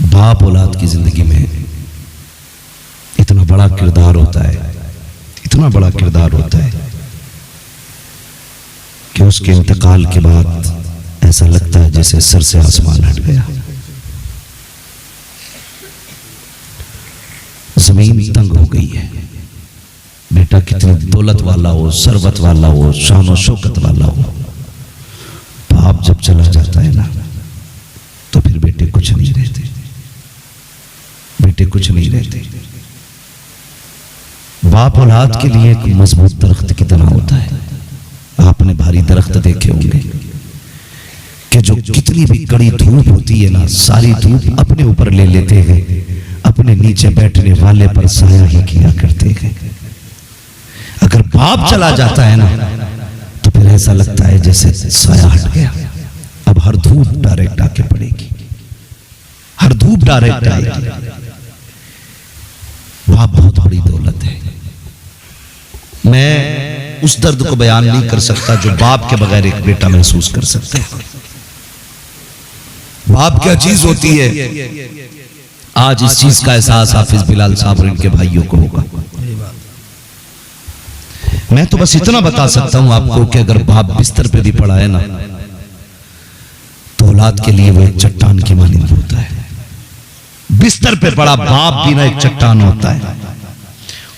बाप औलाद की जिंदगी में इतना बड़ा किरदार होता है, इतना बड़ा किरदार होता है कि उसके इंतकाल के बाद ऐसा लगता है जैसे सर से आसमान हट गया। जमीन तंग हो गई है। बेटा कितनी दौलत वाला हो, सरवत वाला हो, शान और शौकत वाला हो, बाप जब चला जाता है ना तो फिर बेटे कुछ नहीं रहते, बेटे कुछ नहीं रहते। बाप औलाद के लिए एक मजबूत दरख्त की तरह होता है। आपने भारी दरख्त देखे होंगे कि जो कितनी भी कड़ी धूप होती है ना, सारी धूप अपने ऊपर ले लेते हैं, अपने नीचे बैठने वाले पर साया ही किया करते हैं। अगर बाप चला जाता है ना तो फिर ऐसा लगता है जैसे साया हट गया। अब हर धूप डायरेक्ट आके पड़ेगी, हर धूप डायरेक्ट आएगी। बाप बहुत बड़ी दौलत है। मैं उस दर्द को बयान नहीं कर सकता जो बाप के बगैर एक बेटा महसूस कर सकता है। बाप क्या चीज होती है, आज इस चीज का एहसास हाफिज बिलाल साहब और इनके भाइयों को होगा। मैं तो बस इतना बता सकता हूं आपको कि अगर बाप बिस्तर पे भी पड़ा है ना तो औलाद के लिए वो एक चट्टान की मानिंद होता है। बिस्तर पे पड़ा बाप भी ना एक चट्टान होता है।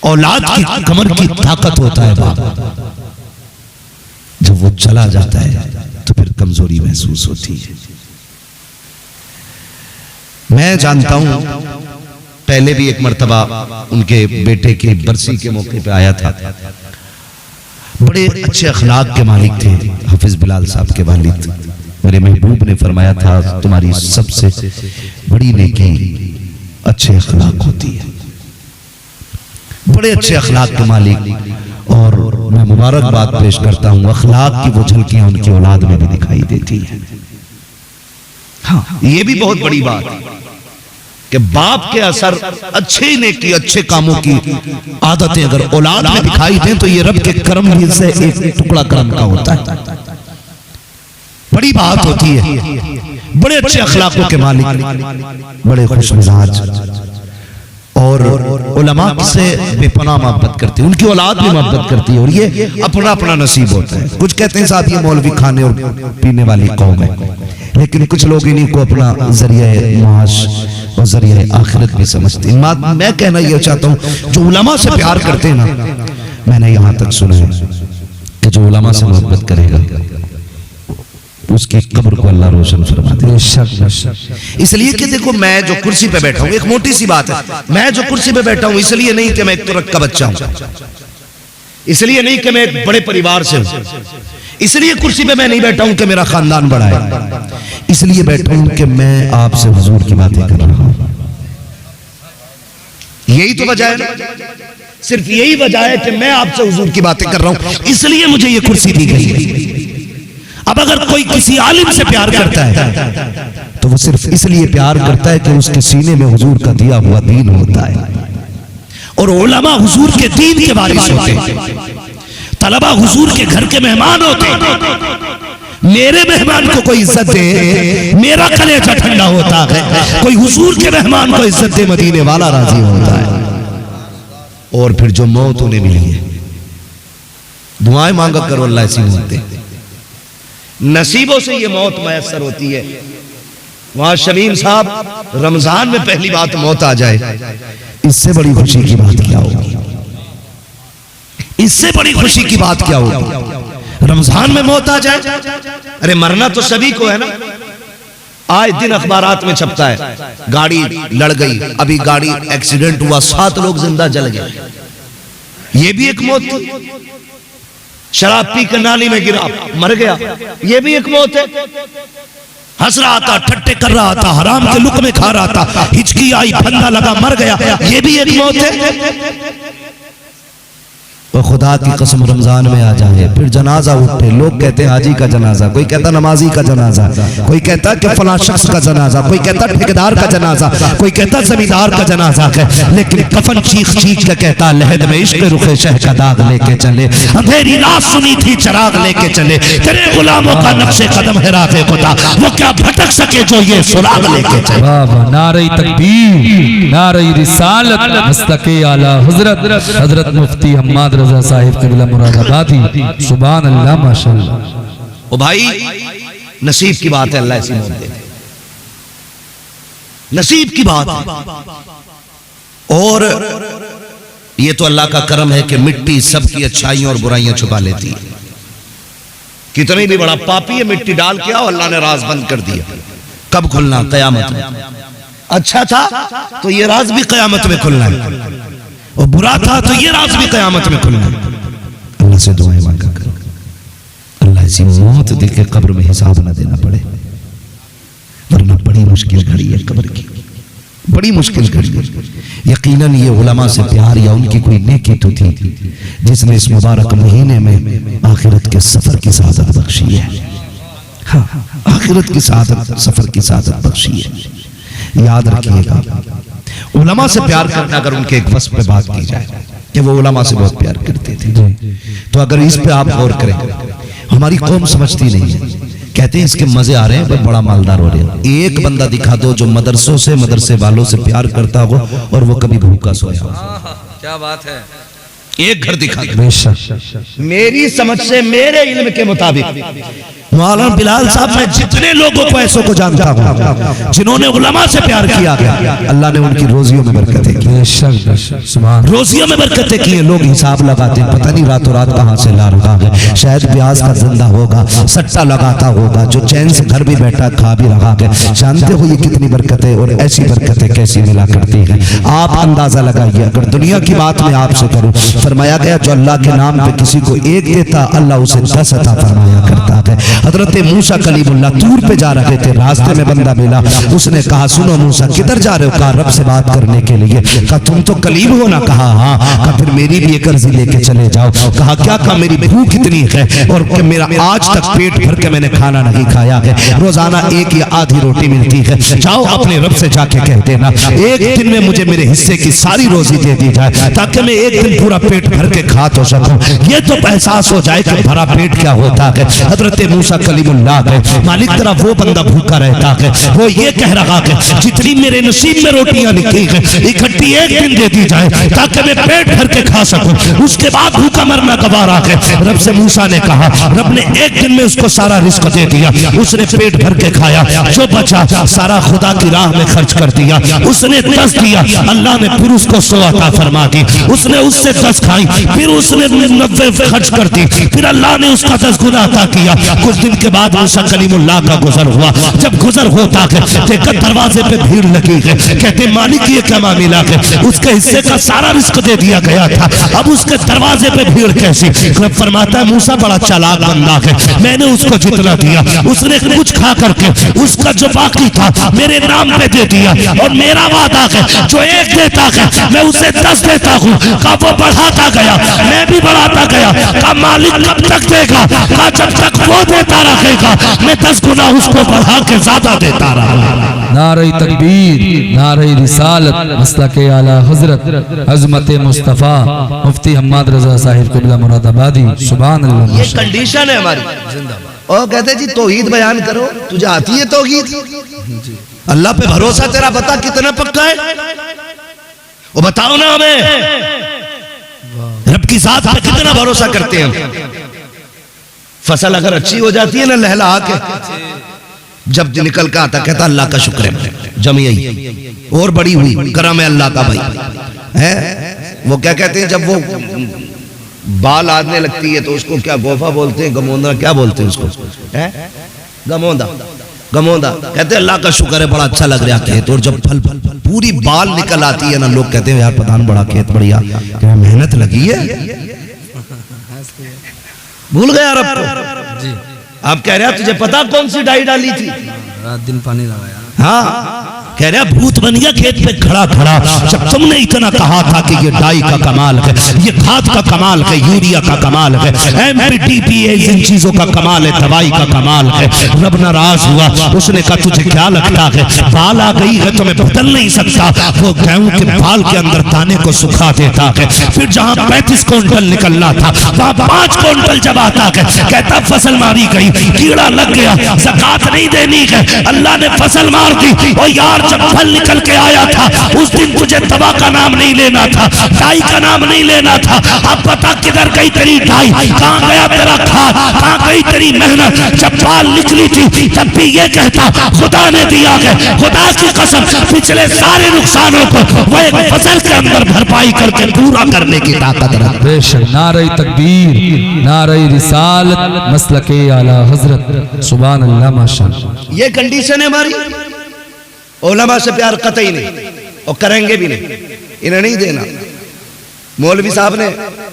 औलाद की कमर की ताकत होता है बाप। जब वो चला जाता है तो फिर कमजोरी महसूस होती है। मैं जानता हूं, पहले भी एक मर्तबा उनके बेटे की बरसी के मौके पे आया था। बड़े अच्छे अखलाक के मालिक थे हाफिज बिलाल साहब के वालिद। मेरे महबूब ने फरमाया था तुम्हारी सबसे बड़ी नेकी अच्छे अखलाक होती है। बड़े अच्छे अखलाक के मालिक, और मैं मुबारकबाद पेश करता हूं, अखलाक की वो झलकियां उनकी औलाद में भी दिखाई देती है। हाँ, ये भी बहुत बड़ी बात है कि बाप के असर अच्छे नेकी अच्छे कामों की आदतें अगर औलाद में दिखाई दें तो ये रब के करम में से एक टुकड़ा करम का होता है। बड़ी बात होती है। बड़े अच्छे अखलाकों के मालिक, बड़े खुश मिजाज, और उलमा से बेपनाह मोहब्बत करती है। उनकी औलाद भी मोहब्बत करती है और ये अपना अपना नसीब होता है। कुछ कहते हैं साहब ये मौलवी खाने और पीने वाली कौम है, लेकिन कुछ लोग इन्हीं को अपना जरिए माश और जरिए आखिरत भी समझते हैं। मैं कहना यह चाहता हूँ जो उलमा से प्यार करते हैं ना, मैंने यहाँ तक सुना है कि जो उलमा से मोहब्बत करेगा उसकी कब्र को अल्लाह रोशन फरमा दे। इसलिए कि देखो मैं जो कुर्सी पे बैठा हूँ, एक मोटी सी बात है, मैं जो कुर्सी पे बैठा हूँ इसलिए नहीं कि मैं एक तुरक का बच्चा हूँ, इसलिए नहीं कि मैं एक बड़े परिवार से हूँ, इसलिए कुर्सी पे मैं नहीं बैठा हूँ कि मेरा खानदान बड़ा है, इसलिए बैठा हूँ कि मैं आपसे हुजूर की बातें कर रहा हूँ। यही तो वजह है ना, सिर्फ यही वजह है कि मैं आपसे हुजूर की बातें कर रहा हूँ, इसलिए मुझे ये कुर्सी दी गई। अब अगर कोई किसी आलिम से प्यार करता है तो वो सिर्फ इसलिए प्यार करता है कि उसके सीने में हुजूर का दिया हुआ दीन होता है, और उलमा हुजूर के दीन के वारिस होते हैं। तलबा हुजूर के घर के मेहमान होते हैं। मेरे मेहमान को कोई इज्जत दे मेरा कलेजा ठंडा होता है, कोई हुजूर के मेहमान को इज्जत दे मदीने वाला राजी होता है। और फिर जो मौत उन्हें मिली है, दुआएं मांगा करो अल्लाह ऐसी मौत, नसीबों से ये मौत मैसर होती है। वहां शमीम साहब रमजान में पहली बात मौत आ जाए, इससे बड़ी खुशी की बात क्या होगी? इससे बड़ी खुशी की बात क्या होगी? रमजान में मौत आ जाए। अरे मरना तो सभी को है ना। आए दिन अखबारात में छपता है गाड़ी लड़ गई, अभी गाड़ी एक्सीडेंट हुआ, 7 लोग जिंदा जल गए, ये भी एक मौत थी। शराब पी कर नाली में गिरा मर गया, ये भी एक मौत है। हंस रहा था, ठट्टे कर रहा था, हराम के लुक में खा रहा था, हिचकी आई, फंदा लगा, मर गया, ये भी एक मौत है। और खुदा की कसम रमजान में आ जाए, फिर जनाजा उठे, लोग कहते हैं हाजी का जनाजा, कोई कहता नमाजी का जनाजा, कोई कहता कि फलां शख्स का जनाजा, कोई कहता ठेकेदार का जनाजा, कोई कहता जमींदार का जनाजा है, लेकिन कफन चीख चीख के कहता लहद में इश्क रुखे शह का दाग लेके चले, अंधेरी रात सुनी थी चराग लेके चले, तेरे गुलामों का नक्शे कदम है राह खुदा, वो क्या भटक सके जो ये सुराग लेके चले। वाह वाह, नारे तकबीर, नारे रिसालत, मस्तके आला हजरत हजरत मुफ्ती हम्माद रजा साहिब क़िबला मुरादाबादी, सुभान अल्लाह माशाअल्लाह। ओ भाई नसीब की बात है, अल्लाह ऐसी मौत दे, नसीब की बात है। और ये तो अल्लाह का करम है कि मिट्टी सबकी अच्छाइयां और बुराइयां छुपा लेती है। कितनी भी बड़ा पापी है, मिट्टी डाल के आओ, अल्लाह ने राज बंद कर दिया। कब खुलना? कयामत में। अच्छा था तो ये राज भी कयामत में खुलना है, और बुरा था तो ये राज भी कयामत में खुलना है। अल्लाह से दुआएं मांगा करो, अल्लाह ऐसी मौत दे के कब्र में हिसाब ना देना पड़े, वरना बड़ी मुश्किल घड़ी है कब्र की, बड़ी मुश्किल घड़ी है। यकीनन ये उलमा से प्यार या उनकी कोई नेकी तो थी जिसने इस मुबारक महीने में आखिरत के सफर की सादत बख्शी है। हाँ, आखिरत की सादत, सफर की सादत बख्शी है। याद रखिएगा, उलमा से प्यार करना, अगर उनके एक वस्फ पे बात की जाए कि वो उलमा से बहुत प्यार करते थे, तो अगर इस पे आप गौर करें, हमारी कौम समझती नहीं है, कहते हैं इसके मजे आ रहे हैं, बड़ा मालदार हो रहे हैं। एक बंदा दिखा दो जो मदरसों से, मदरसे वालों से प्यार करता हो और वो कभी भूखा सोया हो। क्या बात है, एक घर दिखा दो। मेरी समझ से, मेरे इल्म के मुताबिक मौलाना बिलाल साहब, मैं जितने लोगों को ऐसों को जानता हूँ जिन्होंने उलमा से प्यार किया गया, अल्लाह ने उनकी रोजियों में बरकतें की, रोजियों में बरकतें की। लोग हिसाब लगाते हैं, पता नहीं रातों रात कहाँ से ला रहा है, शायद ब्याज का धंधा होगा, सट्टा लगाता होगा, जो चैन से घर भी बैठा खा भी रहा है। जानते हो ये कितनी बरकतें, और ऐसी बरकतें कैसी मिला करती हैं, आप अंदाजा लगाइए। अगर दुनिया की बात मैं आपसे करूँ, फरमाया गया जो अल्लाह के नाम पे किसी को एक देता, अल्लाह उसे 10 अता फरमाया करता है। हजरत मूसा कलीमुल्लाह तूर पे जा रहे थे, रास्ते में बंदा मिला, उसने कहा सुनो मूसा किधर जा रहे हो? कहा रब से बात करने के लिए। कहा तुम तो कलीम हो ना? कहा हाँ। कहा फिर मेरी भी एक अर्जी लेके चले जाओ। कहा क्या? कहा मेरी भूख इतनी है और कि मेरा आज तक पेट भर के मैंने खाना नहीं खाया है, रोजाना एक या आधी रोटी मिलती है, जाओ अपने रब से जाके कह देना एक दिन में मुझे मेरे हिस्से की सारी रोजी दे दी जाए, ताकि मैं एक दिन पूरा पेट भर के खा तो सकूं। ये तो एहसास हो जाए कि भरा पेट क्या होता है। हजरत मूसा कलीमुल्लाह है, मालिक तेरा वो बंदा भूखा रहता है, वो ये कह रहा है जितनी मेरे नसीब में रोटियां लिखी है इकट्ठी एक दिन दे दी जाए ताकि मैं पेट भर के खा सकूं, उसके बाद भूखा मरना गवारा है। रब से मूसा ने कहा, रब ने एक दिन में उसको सारा रिस्क दे दिया, उसने पेट भर के खाया, जो बचा सारा खुदा की राह में खर्च कर दिया। उसने 10 दिया, अल्लाह ने फिर उसको 100 अता फरमा दी, उसने उससे 10 खाई, फिर उसने 90 खर्च कर दी, फिर अल्लाह ने उसका 10 गुना अता किया। कुछ दिन के बाद मूसा कलीमुल्लाह का गुजर हुआ, जब गुजर होता है देखा दरवाजे पे भीड़ लगी है, कहते मालिक ये क्या मामला है, उसके हिस्से का सारा रिस्क दे दिया गया था, अब उसके दरवाजे पे भीड़ कैसी? फरमाता है मूसा बड़ा चालाक बंदा है, मैंने उसको जितना दिया उसने कुछ खा करके उसका जो बाकी था मेरे नाम पे दे दिया, और मेरा वादा है जो एक देता है मैं उसे 10 देता हूँ। कब वो बढ़ाता गया मैं भी बढ़ाता गया, कब मालिक कब तक देगा? कहा जब तक वो देता रहेगा मैं 10 गुना उसको बढ़ा के ज्यादा देता रहा। नारे तकबीर, नारे रिसालत, मस्तके आला हजरत अजमत मुस्तफा मुफ्ती हम्माद रजा साहिब क़िबला मुरादाबादी, सुभान अल्लाह। ये कंडीशन है हमारी। और कहते जी तौहीद बयान करो, तुझे आती है तौहीद? अल्लाह पे भरोसा तेरा बता कितना पक्का है, वो बताओ ना हमें। रब की जात पे कितना भरोसा करते हैं? फसल अगर अच्छी हो जाती है ना लहला के, जब निकल का आता कहता अल्लाह का शुक्र है, जमी और बड़ी हुई करम है अल्लाह का भाई है। वो क्या कहते हैं जब वो बाल आदने लगती है तो उसको क्या गोफा बोलते हैं, गमोंदा क्या बोलते हैं उसको, है गमोंदा, गमोंदा कहते हैं अल्लाह का शुक्र है बड़ा अच्छा लग रहा खेत। और जब फल पूरी बाल निकल आती है ना, लोग कहते हैं यार प्रधान बड़ा खेत बढ़िया, क्या मेहनत लगी है, भूल गया रब को जी। आप कह रहे हैं तुझे पता कौन सी डाई डाली थी? रात दिन पानी लगाया। हाँ कह रहा भूत बन गया खेत पे खड़ा खड़ा। जब तुमने इतना कहा था कि ये डाई का कमाल है, ये खाद का कमाल है, यूरिया का कमाल है, एमपीटीपीए इन चीजों का कमाल है, दवाई का कमाल है, रब नाराज हुआ। उसने कहा तुझे क्या लगता है बाल आ गई है तो मैं बदल नहीं सकता? वो गेहूं के बाल के अंदर दाने को सुखा देता है। फिर जहां 35 क्विंटल निकलना था वहां 5 क्विंटल जब आता है, कहता फसल मारी गई, कीड़ा लग गया, ज़कात नहीं देनी है, अल्लाह ने फसल मार दी। और यार जब फल निकल के आया था उस दिन तुझे दवा का नाम नहीं लेना था, डाई का नाम नहीं लेना था। अब बता किधर गई तेरी डाई, कहां गया तेरा खाद, कहां गई तेरी मेहनत? जब बाल निकली थी तब भी ये कहता खुदा ने दिया है, खुदा की कसम पिछले सारे नुकसानों को वो एक फसल के अंदर भरपाई करके पूरा करने की ताकत रखता है। बेशक नारे तकबीर, नारे रिसालत, मसलके आला हजरत, सुभान अल्लाह माशाअल्लाह। ये कंडीशन है हमारी। उलमा से प्यार कतई नहीं और करेंगे भी नहीं, इन्हें नहीं देना। मौलवी साहब ने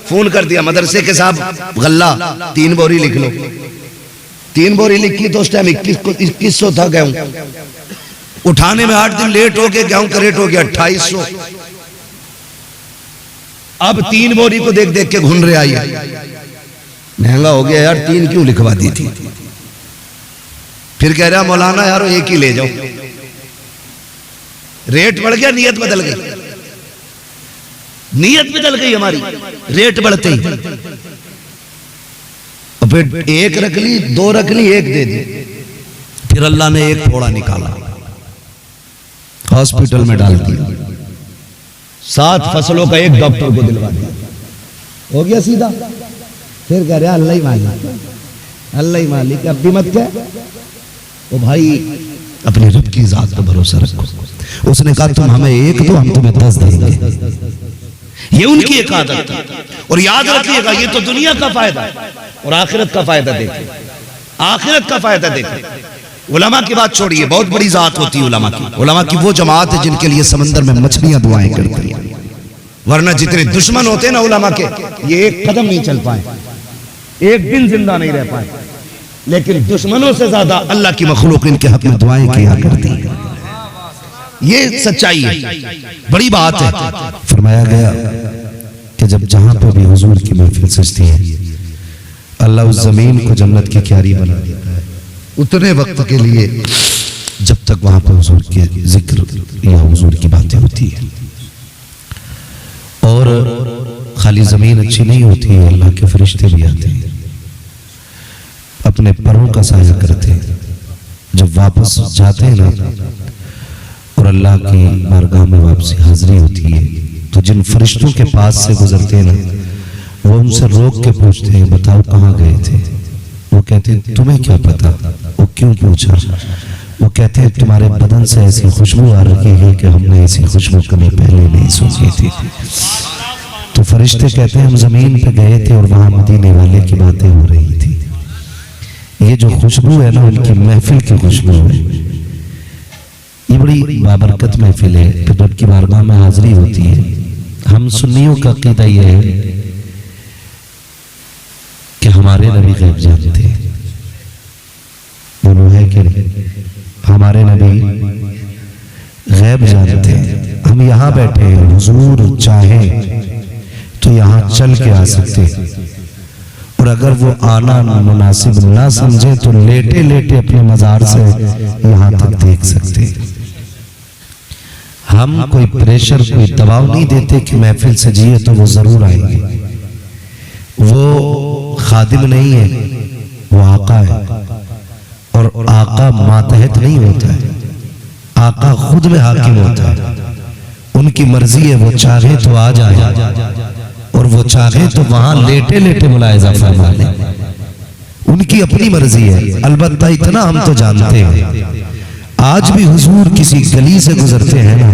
फोन कर दिया मदरसे के साहब गल्ला 3 बोरी लिख लो। 3 बोरी लिखी तो उस टाइम 2100 था गेहूं, उठाने में 8 दिन लेट हो गए, गेहूं का रेट हो गया 2800। अब 3 बोरी को देख देख के घूम रहे आइए, महंगा हो गया यार, 3 क्यों लिखवा दी थी? फिर कह रहा मौलाना यार एक ही ले जाओ। रेट बढ़ गया, नीयत बदल गई, नीयत बदल गई हमारी रेट बढ़ते ही। और फिर 1 रख ली, 2 रख ली, 1 दे दी। फिर अल्लाह ने एक फोड़ा निकाला, हॉस्पिटल में डाल दिया, 7 फसलों का एक डॉक्टर को दिलवा दिया, हो गया सीधा। फिर कह रहा अल्लाह ही मालिक, अल्लाह ही मालिक, अब भी मत कह। ओ भाई अपने रब की जात पर भरोसा रखो। उसने कहा तुम हमें 1 दो, हम तुम्हें 10 देंगे। ये उनकी एक आदत थी। और याद रखिएगा ये तो दुनिया का फायदा है और आखिरत का फायदा देखे, आखिरत का फायदा देखे। उलमा की बात छोड़िए, बहुत बड़ी जात होती है उलमा की। उलमा की वो जमात है जिनके लिए समंदर में मछलियां दुआएं करती हैं, वरना जितने दुश्मन होते हैं ना उलमा के, ये एक कदम नहीं चल पाए, एक दिन जिंदा नहीं रह पाए। लेकिन दुश्मनों से ज्यादा अल्लाह की मखलूक इनके हक में दुआएं किया करती है। ये सच्चाई है, बड़ी बात है। फरमाया गया कि जब जहां पर भी हुजूर की महफिल सजती है अल्लाह उस जमीन को जन्नत की क्यारी बना देता है उतने वक्त के लिए जब तक वहां पर हुजूर के जिक्र या हुजूर की बातें होती है। और खाली जमीन अच्छी नहीं होती है, अल्लाह के फरिश्ते भी आते हैं, अपने परों का साया करते हैं। जब वापस जाते हैं ना और अल्लाह की बारगाह में वापसी हाजिरी होती है तो जिन फरिश्तों के पास से गुजरते हैं ना वो उनसे रोक के पूछते हैं बताओ कहाँ गए थे? वो कहते हैं तुम्हें क्या पता? वो क्यों पूछा? वो कहते हैं तुम्हारे बदन से ऐसी खुशबू आ रही है कि हमने ऐसी खुशबू कभी पहले नहीं सुनी थी। तो फरिश्ते कहते हैं हम जमीन पे गए थे और वहां मदीने वाले की बातें हो रही थी। ये जो खुशबू है ना उनकी महफिल की खुशबू है। ये बड़ी बाबरकत महफिल है, फिर रब की बारगाह में हाजिरी होती है। हम सुन्नियों का अकीदा यह है कि हमारे नबी गैब जानते हैं, बोलो है कि नहीं? हमारे नबी गैब जानते हैं। हम यहाँ बैठे हैं, हुजूर चाहे तो यहाँ चल के आ सकते हैं और अगर वो आना मुनासिब ना समझे तो लेटे लेटे अपने मजार से यहाँ तक देख सकते हैं। हम कोई प्रेशर कोई दबाव नहीं देते कि महफिल सजिए तो वो जरूर आएंगे। वो खादिम नहीं है, वो आका है और आका मातहत नहीं होता है, आका खुद में हाकिम होता है। उनकी मर्जी है, वो चाहे तो आ जाए और वो चाहे तो वहां लेटे लेटे मुलाहिजा फरमा ले। उनकी अपनी मर्जी है। अलबत्ता इतना हम तो जानते हैं आज भी हुजूर किसी गली से गुजरते हैं ना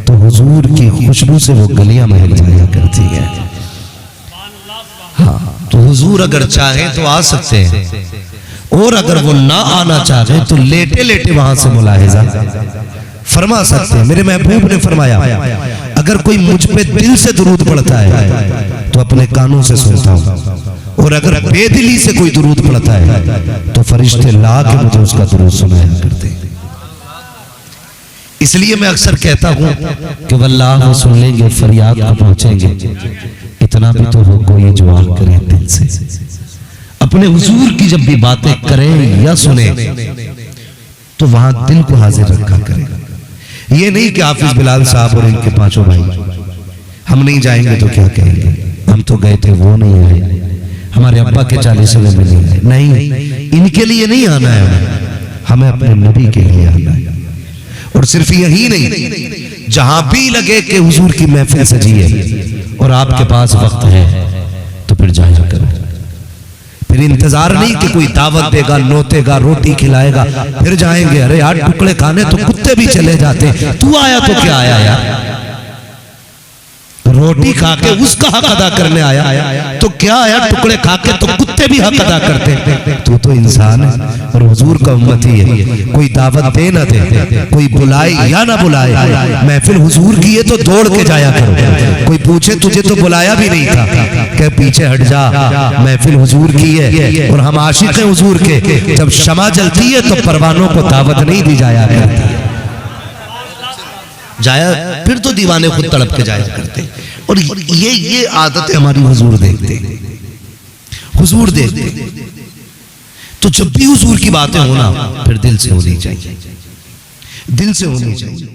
तो हुजूर की खुशबू से वो गलियां महक जाया करती है। हाँ, तो हुजूर अगर चाहे तो आ सकते हैं और अगर वो ना आना चाहे तो लेटे लेटे वहां से मुलाहिजा फरमा सकते हैं। मेरे महबूब ने फरमाया अगर कोई मुझ पे दिल से दुरूद पढ़ता है तो अपने कानों से सुनता हूं और अगर बेदिली से कोई दुरूद पढ़ता है तो फरिश्ते ला के मुझे उसका दुरूद सुनाया करते हैं। इसलिए मैं अक्सर कहता हूं कि वल्लाह वो सुन लेंगे, फरियाद को पहुंचेंगे, इतना भी तो हो कोई जो आग करे दिल से। अपने हुजूर की जब भी बातें करें या सुने तो वहां दिल को हाजिर रखा करें। ये नहीं कि हाफिज बिलाल साहब और इनके पांचों भाई हम नहीं जाएंगे तो क्या कहेंगे, हम तो गए थे वो नहीं आए, हमारे अब्बा के 40वें में नहीं आए। नहीं, इनके लिए नहीं आना है, हमें अपने नबी के लिए आना है। और सिर्फ यही नहीं, जहां भी लगे कि हुजूर की महफिल सजी है और आपके पास वक्त है तो फिर जाया करो। फिर इंतजार नहीं कि कोई दावत देगा, नोतेगा, रोटी खिलाएगा फिर जाएंगे। अरे यार, टुकड़े खाने तो कुत्ते भी चले जाते, तू आया तो क्या आया यार, रोटी खा के उसका हक अदा करने आया तो क्या आया, टुकड़े खा के तो कुत्ते भी हक अदा करते। तू तो इंसान है और हुजूर का उम्मती है। कोई दावत दे ना दे, कोई बुलाए या ना बुलाए, महफिल हुजूर की है तो दौड़ के जाया करो। कोई पूछे तुझे तो बुलाया भी नहीं था, कह पीछे हट जा, महफिल हुजूर की है और हम आशिक हैं हुजूर के। जब शमा जलती है तो परवानों को दावत नहीं दी जाया करती, जाया फिर तो दीवाने खुद तड़प के जाया करते। और ये आदतें हमारी हुजूर देखते, हुजूर देखते। तो जब भी हुजूर की बातें होना फिर दिल से होनी चाहिए, दिल से होनी चाहिए।